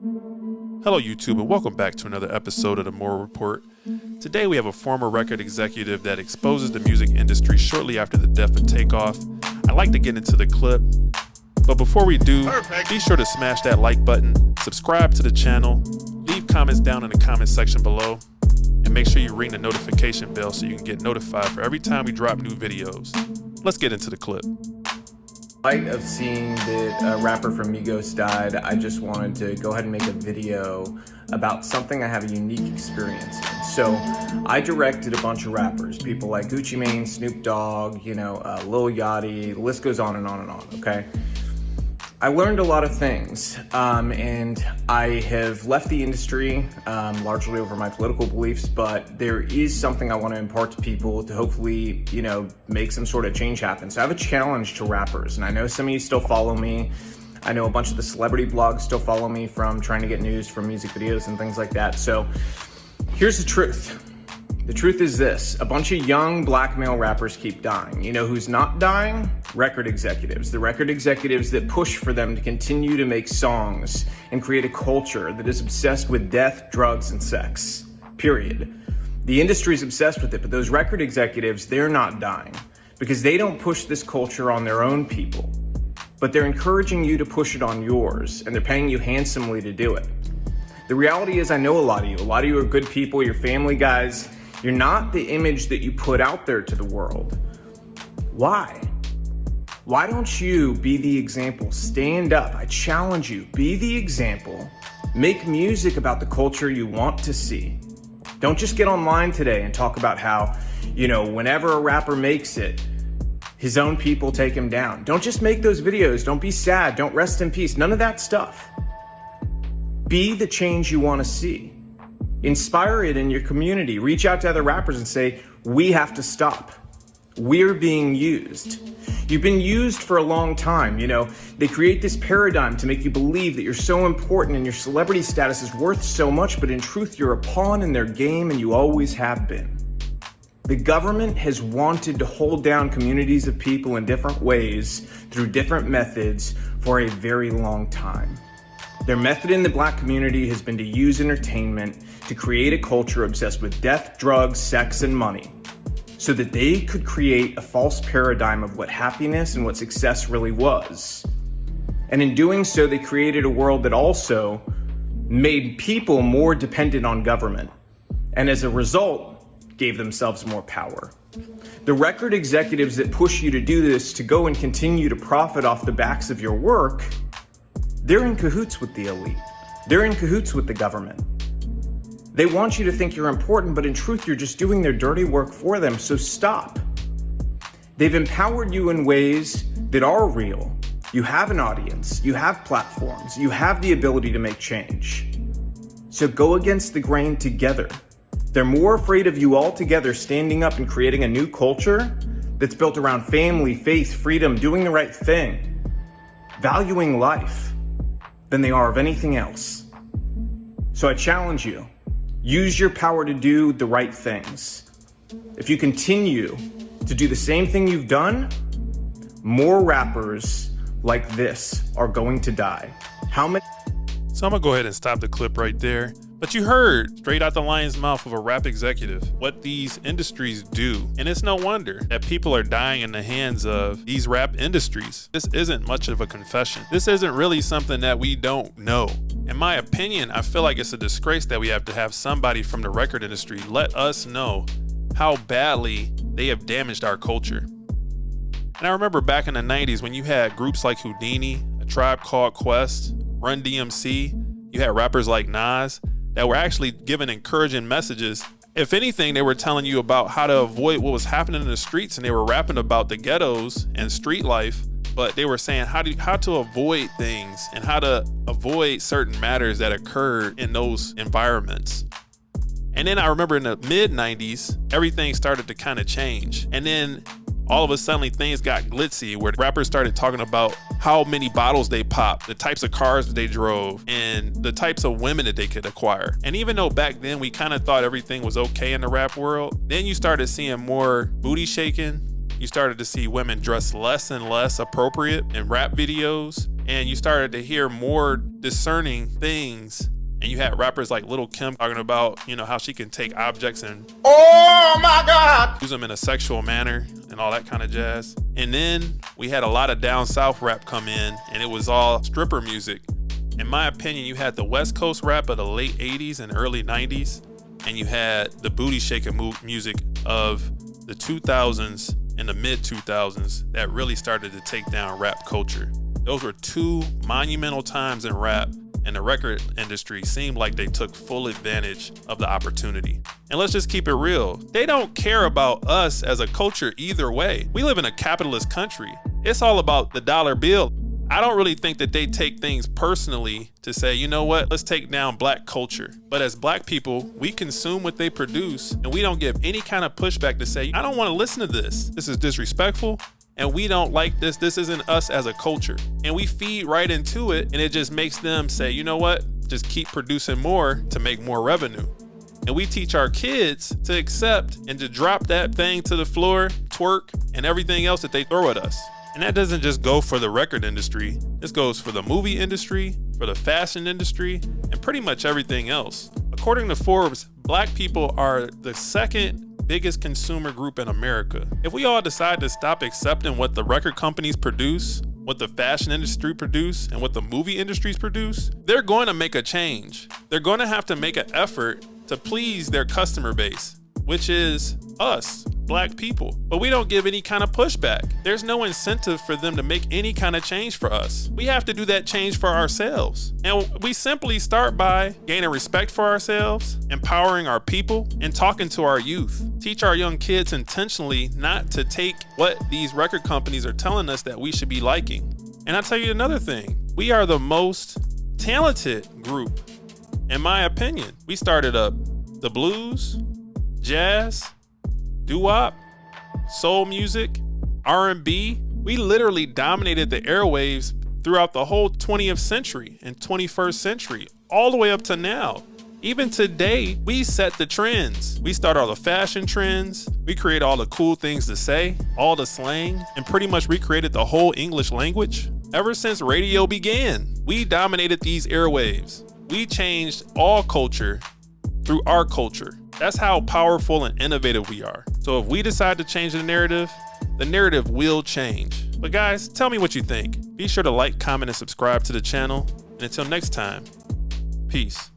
Hello YouTube, and welcome back to another episode of the Moral Report. Today we have a former record executive that exposes the music industry shortly after the death of TAKEOFF. I'd like to get into the clip, but before we do, be sure to smash that like button, subscribe to the channel, leave comments down in the comment section below, and make sure you ring the notification bell so you can get notified for every time we drop new videos. Let's get into the clip. In light of seeing that a rapper from Migos died, I just wanted to go ahead and make a video about something I have a unique experience in. So I directed a bunch of rappers, people like Gucci Mane, Snoop Dogg, Lil Yachty, the list goes on and on and on, okay? I learned a lot of things, and I have left the industry largely over my political beliefs, but there is something I want to impart to people to hopefully, make some sort of change happen. So I have a challenge to rappers, and I know some of you still follow me. I know a bunch of the celebrity blogs still follow me from trying to get news from music videos and things like that. So here's the truth. The truth is this: a bunch of young black male rappers keep dying. You know who's not dying? Record executives. The record executives that push for them to continue to make songs and create a culture that is obsessed with death, drugs, and sex. Period. The industry's obsessed with it, but those record executives, they're not dying because they don't push this culture on their own people, but they're encouraging you to push it on yours, and they're paying you handsomely to do it. The reality is, I know a lot of you. A lot of you are good people. You're family guys. You're not the image that you put out there to the world. Why? Why don't you be the example? Stand up. I challenge you. Be the example. Make music about the culture you want to see. Don't just get online today and talk about how, whenever a rapper makes it, his own people take him down. Don't just make those videos. Don't be sad. Don't rest in peace. None of that stuff. Be the change you want to see. Inspire it in your community. Reach out to other rappers and say, we have to stop. We're being used. You've been used for a long time. They create this paradigm to make you believe that you're so important and your celebrity status is worth so much, but in truth, you're a pawn in their game and you always have been. The government has wanted to hold down communities of people in different ways through different methods for a very long time. Their method in the black community has been to use entertainment to create a culture obsessed with death, drugs, sex, and money, so that they could create a false paradigm of what happiness and what success really was. And in doing so, they created a world that also made people more dependent on government, and as a result, gave themselves more power. The record executives that push you to do this, to go and continue to profit off the backs of your work, they're in cahoots with the elite. They're in cahoots with the government. They want you to think you're important, but in truth, you're just doing their dirty work for them, so stop. They've empowered you in ways that are real. You have an audience, you have platforms, you have the ability to make change. So go against the grain together. They're more afraid of you all together standing up and creating a new culture that's built around family, faith, freedom, doing the right thing, valuing life, than they are of anything else. So I challenge you, use your power to do the right things. If you continue to do the same thing you've done, more rappers like this are going to die. How many? So I'm gonna go ahead and stop the clip right there. But you heard straight out the lion's mouth of a rap executive what these industries do. And it's no wonder that people are dying in the hands of these rap industries. This isn't much of a confession. This isn't really something that we don't know. In my opinion, I feel like it's a disgrace that we have to have somebody from the record industry let us know how badly they have damaged our culture. And I remember back in the 90s when you had groups like Houdini, A Tribe Called Quest, Run DMC, you had rappers like Nas that were actually giving encouraging messages. If anything, they were telling you about how to avoid what was happening in the streets, and they were rapping about the ghettos and street life, but they were saying how to avoid things and how to avoid certain matters that occurred in those environments. And then I remember in the mid 90s, everything started to kind of change. And then all of a sudden things got glitzy where rappers started talking about how many bottles they popped, the types of cars that they drove, and the types of women that they could acquire. And even though back then we kind of thought everything was okay in the rap world, then you started seeing more booty shaking. You started to see women dress less and less appropriate in rap videos. and you started to hear more discerning things. And you had rappers like Lil' Kim talking about, how she can take objects and oh my God, use them in a sexual manner and all that kind of jazz. And then we had a lot of down south rap come in, and it was all stripper music. In my opinion, you had the West Coast rap of the late 80s and early 90s, and you had the booty shaking music of the 2000s and the mid 2000s that really started to take down rap culture. Those were two monumental times in rap, and the record industry seemed like they took full advantage of the opportunity. And let's just keep it real. They don't care about us as a culture either way. We live in a capitalist country. It's all about the dollar bill. I don't really think that they take things personally to say, you know what, let's take down black culture. But as black people, we consume what they produce, and we don't give any kind of pushback to say, I don't want to listen to this. This is disrespectful. And we don't like this. This isn't us as a culture. And we feed right into it, and it just makes them say, you know what? Just keep producing more to make more revenue. And we teach our kids to accept and to drop that thing to the floor, twerk, and everything else that they throw at us. And that doesn't just go for the record industry. This goes for the movie industry, for the fashion industry, and pretty much everything else. According to Forbes, black people are the second biggest consumer group in America. If we all decide to stop accepting what the record companies produce, what the fashion industry produce, and what the movie industries produce, they're going to make a change. They're going to have to make an effort to please their customer base, which is us, black people. But we don't give any kind of pushback. There's no incentive for them to make any kind of change for us. We have to do that change for ourselves. And we simply start by gaining respect for ourselves, empowering our people, and talking to our youth. Teach our young kids intentionally not to take what these record companies are telling us that we should be liking. And I'll tell you another thing. We are the most talented group, in my opinion. We started up the blues, jazz, doo-wop, soul music, R&B. We literally dominated the airwaves throughout the whole 20th century and 21st century, all the way up to now. Even today, we set the trends. We start all the fashion trends. We create all the cool things to say, all the slang, and pretty much recreated the whole English language. Ever since radio began, we dominated these airwaves. We changed all culture through our culture. That's how powerful and innovative we are. So if we decide to change the narrative will change. But guys, tell me what you think. Be sure to like, comment, and subscribe to the channel. And until next time, peace.